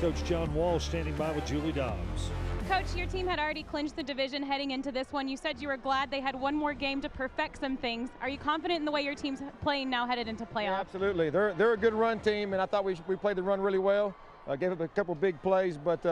Coach John Walsh standing by with Julie Dobbs. Coach, your team had already clinched the division heading into this one. You said you were glad they had one more game to perfect some things. Are you confident in the way your team's playing now headed into playoffs? Yeah, absolutely. They're a good run team, and I thought we played the run really well. Gave up a couple big plays, but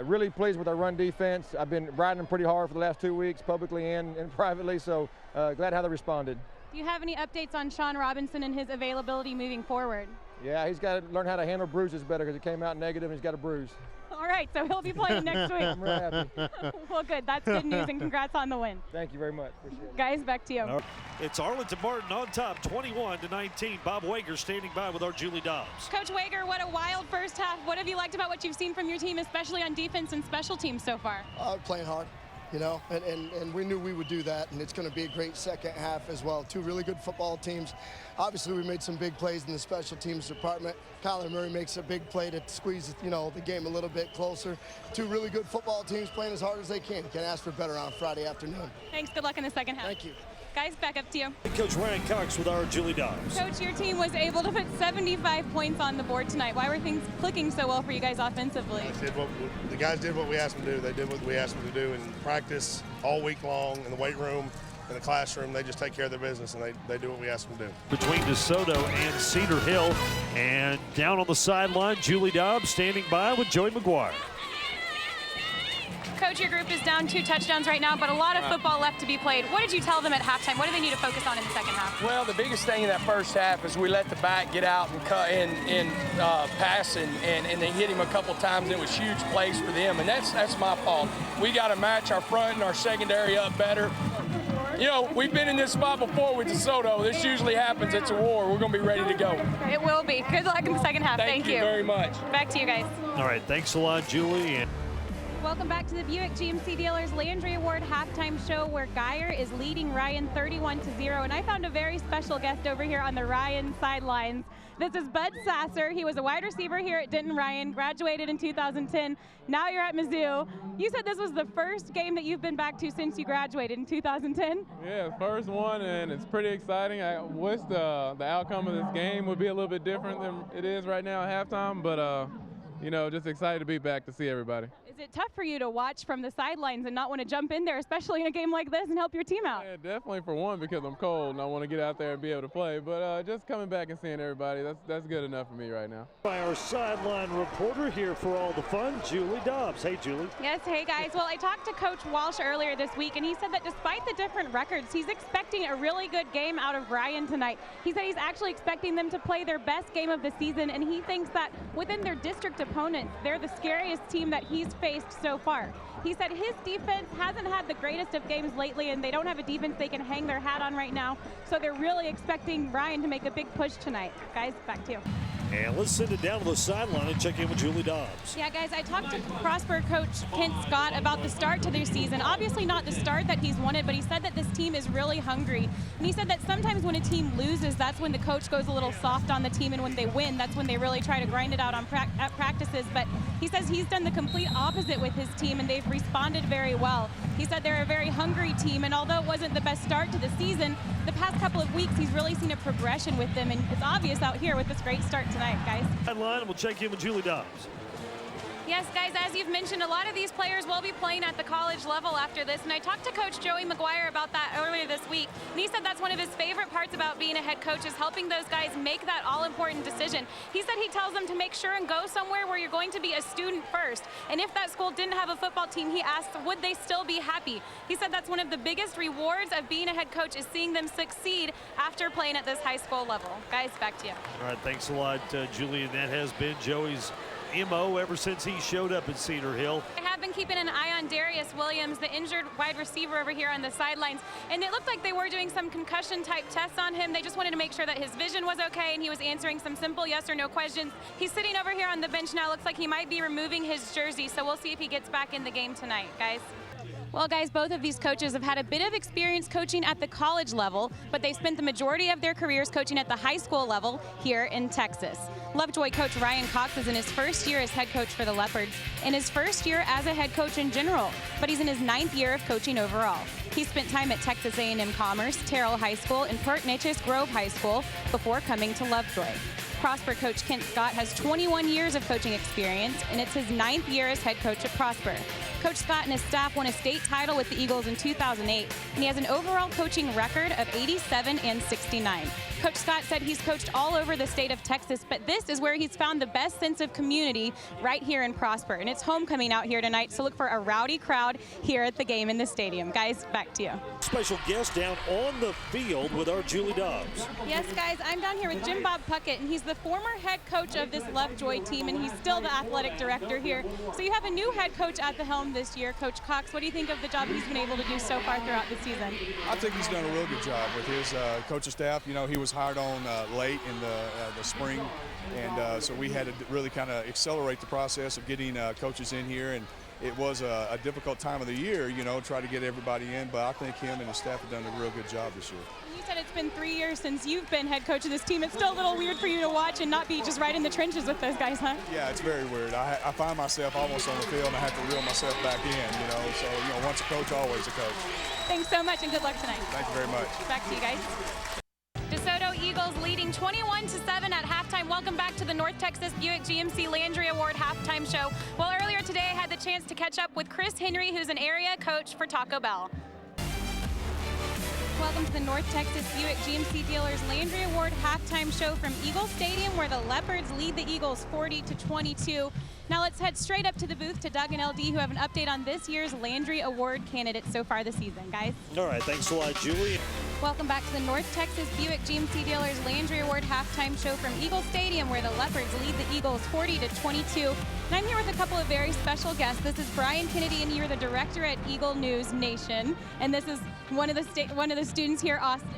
really pleased with our run defense. I've been riding them pretty hard for the last 2 weeks, publicly and privately, so glad how they responded. Do you have any updates on Sean Robinson and his availability moving forward? Yeah, he's got to learn how to handle bruises better because it came out negative and he's got a bruise. All right, so he'll be playing next week. I'm really happy. Well, good. That's good news, and congrats on the win. Thank you very much. Appreciate it. Guys, back to you. It's Arlington Martin on top, 21-19. Bob Wager standing by with our Julie Dobbs. Coach Wager, what a wild first half. What have you liked about what you've seen from your team, especially on defense and special teams so far? Playing hard, you know, and we knew we would do that, and it's going to be a great second half as well. Two really good football teams. Obviously, we made some big plays in the special teams department. Kyler Murray makes a big play to squeeze, you know, the game a little bit closer. Two really good football teams playing as hard as they can. Can't ask for better on Friday afternoon. Thanks. Good luck in the second half. Thank you. Guys, back up to you. Coach Ryan Cox with our Julie Dobbs. Coach, your team was able to put 75 points on the board tonight. Why were things clicking so well for you guys offensively? The guys did what we asked them to do. They did what we asked them to do in practice all week long, in the weight room, in the classroom. They just take care of their business, and they do what we ask them to do. Between DeSoto and Cedar Hill, and down on the sideline, Julie Dobbs standing by with Joey McGuire. Coach, your group is down 2 touchdowns right now, but a lot of football left to be played. What did you tell them at halftime? What do they need to focus on in the second half? Well, the biggest thing in that first half is we let the back get out and cut in pass, and they hit him a couple times. It was huge plays for them, and that's my fault. We got to match our front and our secondary up better. You know, we've been in this spot before with DeSoto. This usually happens. It's a war. We're going to be ready to go. It will be. Good luck in the second half. Thank you very much. Back to you guys. All right, thanks a lot, Julie. And welcome back to the Buick GMC Dealers Landry Award halftime show, where Geyer is leading Ryan 31-0. And I found a very special guest over here on the Ryan sidelines. This is Bud Sasser. He was a wide receiver here at Denton Ryan, graduated in 2010. Now you're at Mizzou. You said this was the first game that you've been back to since you graduated in 2010? Yeah, first one, and it's pretty exciting. I wish the outcome of this game would be a little bit different than it is right now at halftime, but you know, just excited to be back to see everybody. Is it tough for you to watch from the sidelines and not want to jump in there, especially in a game like this, and help your team out? Yeah, definitely for one, because I'm cold and I want to get out there and be able to play. But just coming back and seeing everybody, that's good enough for me right now. by our sideline reporter here for all the fun, Julie Dobbs. Hey, Julie. Yes, hey guys. Well, I talked to Coach Walsh earlier this week, and he said that despite the different records, he's expecting a really good game out of Ryan tonight. He said he's actually expecting them to play their best game of the season, and he thinks that within their district opponents, they're the scariest team that he's faced so far. He said his defense hasn't had the greatest of games lately, and they don't have a defense they can hang their hat on right now, so they're really expecting Ryan to make a big push tonight. Guys, back to you. And let's send it down to the sideline and check in with Julie Dobbs. Yeah, guys, I talked to Prosper coach Kent Scott about the start to their season. Obviously not the start that he's wanted, but he said that this team is really hungry. And he said that sometimes when a team loses, that's when the coach goes a little soft on the team, and when they win, that's when they really try to grind it out on at practices. But he says he's done the complete opposite with his team, and they've responded very well. He said they're a very hungry team, and although it wasn't the best start to the season, the past couple of weeks he's really seen a progression with them, and it's obvious out here with this great start tonight, guys. Sideline, we'll check in with Julie Dobbs. Yes, guys, as you've mentioned, a lot of these players will be playing at the college level after this, and I talked to Coach Joey McGuire about that earlier this week, and he said that's one of his favorite parts about being a head coach is helping those guys make that all-important decision. He said he tells them to make sure and go somewhere where you're going to be a student first, and if that school didn't have a football team, he asked, would they still be happy? He said that's one of the biggest rewards of being a head coach is seeing them succeed after playing at this high school level. Guys, back to you. All right, thanks a lot, Julie, and that has been Joey's MO ever since he showed up at Cedar Hill. I have been keeping an eye on Darius Williams, the injured wide receiver over here on the sidelines, and it looked like they were doing some concussion type tests on him. They just wanted to make sure that his vision was okay, and he was answering some simple yes or no questions. He's sitting over here on the bench now. Looks like he might be removing his jersey, so we'll see if he gets back in the game tonight, guys. Well, guys, both of these coaches have had a bit of experience coaching at the college level, but they spent the majority of their careers coaching at the high school level here in Texas. Lovejoy coach Ryan Cox is in his first year as head coach for the Leopards and his first year as a head coach in general, but he's in his 9th year of coaching overall. He spent time at Texas A&M Commerce, Terrell High School, and Port Neches Grove High School before coming to Lovejoy. Prosper coach Kent Scott has 21 years of coaching experience, and it's his 9th year as head coach at Prosper. Coach Scott and his staff won a state title with the Eagles in 2008, and he has an overall coaching record of 87-69. Coach Scott said he's coached all over the state of Texas, but this is where he's found the best sense of community right here in Prosper. And it's homecoming out here tonight, so look for a rowdy crowd here at the game in the stadium. Guys, back to you. Special guest down on the field with our Julie Dobbs. Yes, guys, I'm down here with Jim Bob Puckett, and he's the former head coach of this Lovejoy team, and he's still the athletic director here. So you have a new head coach at the helm this year, Coach Cox. What do you think of the job he's been able to do so far throughout the season? I think he's done a real good job with his coaching staff. You know, he was hired on late in the spring, and so we had to really kind of accelerate the process of getting coaches in here, and it was a difficult time of the year, you know, try to get everybody in, but I think him and his staff have done a real good job this year. You said it's been 3 years since you've been head coach of this team. It's still a little weird for you to watch and not be just right in the trenches with those guys, huh? Yeah, it's very weird. I find myself almost on the field, and I have to reel myself back in, you know, so, you know, once a coach, always a coach. Thanks so much, and good luck tonight. Thank you very much. Back to you guys. DeSoto Eagles leading 21-7 at halftime. Welcome back to the North Texas Buick GMC Landry Award halftime show. Well, earlier today I had the chance to catch up with Chris Henry, who's an area coach for Taco Bell. Welcome to the North Texas Buick GMC Dealers Landry Award halftime show from Eagle Stadium, where the Leopards lead the Eagles 40-22. Now let's head straight up to the booth to Doug and LD, who have an update on this year's Landry Award candidates so far this season. Guys. All right, thanks a lot, Julie. Welcome back to the North Texas Buick GMC Dealers Landry Award halftime show from Eagle Stadium, where the Leopards lead the Eagles 40-22. And I'm here with a couple of very special guests. This is Brian Kennedy, and you're the director at Eagle News Nation. And this is one of the students here, Austin.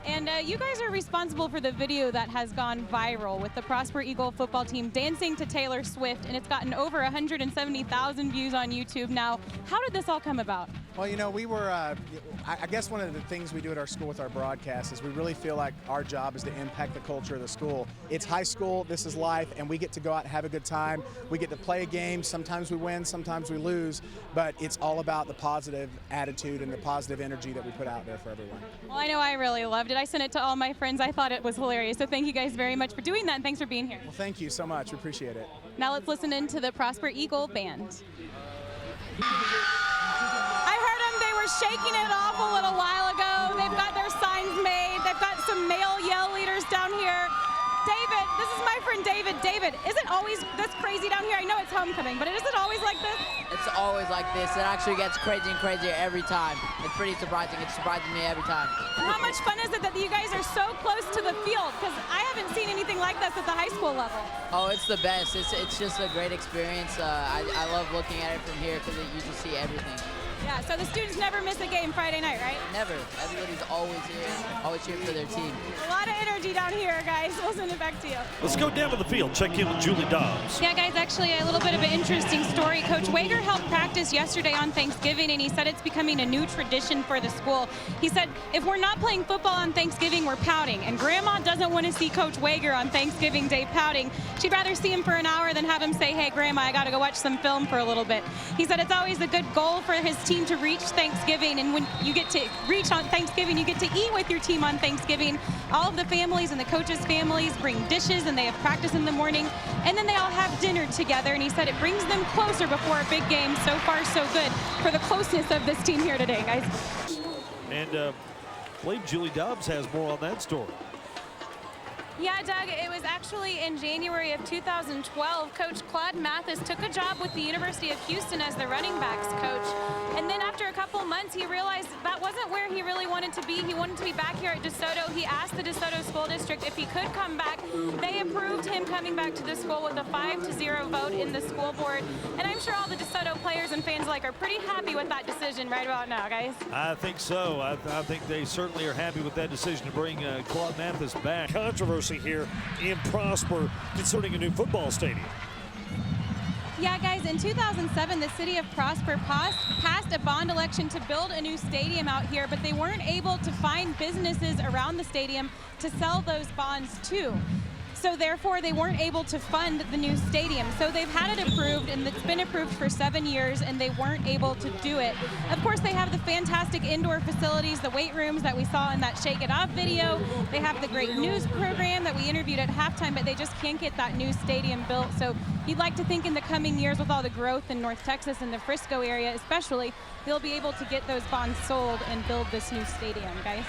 And you guys are responsible for the video that has gone viral with the Prosper Eagle football team dancing to Taylor Swift, and it's gotten over 170,000 views on YouTube now. How did this all come about? Well, you know, we were, I guess one of the things we do at our school with our broadcast is we really feel like our job is to impact the culture of the school. It's high school, this is life, and we get to go out and have a good time. We get to play a game. Sometimes we win, sometimes we lose, but it's all about the positive attitude and the positive energy that we put out there for everyone. Well, I know I really loved it. I sent it to all my friends. I thought it was hilarious. So thank you guys very much for doing that, and thanks for being here. Well, thank you so much. We appreciate it. Now let's listen into the Prosper Eagle Band. They were shaking it off a little while ago. They've got their signs made. They've got some male yell leaders down here. David, this is my friend David. David, is it always this crazy down here? I know it's homecoming, but is it always like this? It's always like this. It actually gets crazier and crazier every time. It's pretty surprising. It surprises me every time. And how much fun is it that you guys are so close to the field? Because I haven't seen anything like this at the high school level. Oh, it's the best. It's just a great experience. I love looking at it from here because you just see everything. Yeah, so the students never miss a game Friday night, right? Never. Everybody's always here, always cheering for their team. A lot of energy down here, guys. We'll send it back to you. Let's go down to the field. Check in with Julie Dobbs. Yeah, guys, actually a little bit of an interesting story. Coach Wager held practice yesterday on Thanksgiving, and he said it's becoming a new tradition for the school. He said, if we're not playing football on Thanksgiving, we're pouting. And Grandma doesn't want to see Coach Wager on Thanksgiving Day pouting. She'd rather see him for an hour than have him say, hey, Grandma, I got to go watch some film for a little bit. He said it's always a good goal for his team to reach Thanksgiving, and when you get to reach on Thanksgiving, you get to eat with your team on Thanksgiving. All of the families and the coaches' families bring dishes, and they have practice in the morning, and then they all have dinner together, and he said it brings them closer before a big game. So far, so good for the closeness of this team here today, guys. And I believe Julie Dobbs has more on that story. Yeah, Doug, it was actually in January of 2012. Coach Claude Mathis took a job with the University of Houston as the running backs coach. And then after a couple months, he realized that wasn't where he really wanted to be. He wanted to be back here at DeSoto. He asked the DeSoto School District if he could come back. They approved him coming back to the school with a 5-0 vote in the school board. And I'm sure all the DeSoto players and fans alike are pretty happy with that decision right about now, guys. I think so. I think they certainly are happy with that decision to bring Claude Mathis back. Controversy here in Prosper concerning a new football stadium. Yeah, guys, in 2007, the city of Prosper passed a bond election to build a new stadium out here, but they weren't able to find businesses around the stadium to sell those bonds to. So therefore, they weren't able to fund the new stadium. So they've had it approved, and it's been approved for 7 years, and they weren't able to do it. Of course, they have the fantastic indoor facilities, the weight rooms that we saw in that Shake It Off video. They have the great news program that we interviewed at halftime, but they just can't get that new stadium built. So you'd like to think in the coming years, with all the growth in North Texas and the Frisco area especially, they'll be able to get those bonds sold and build this new stadium, guys.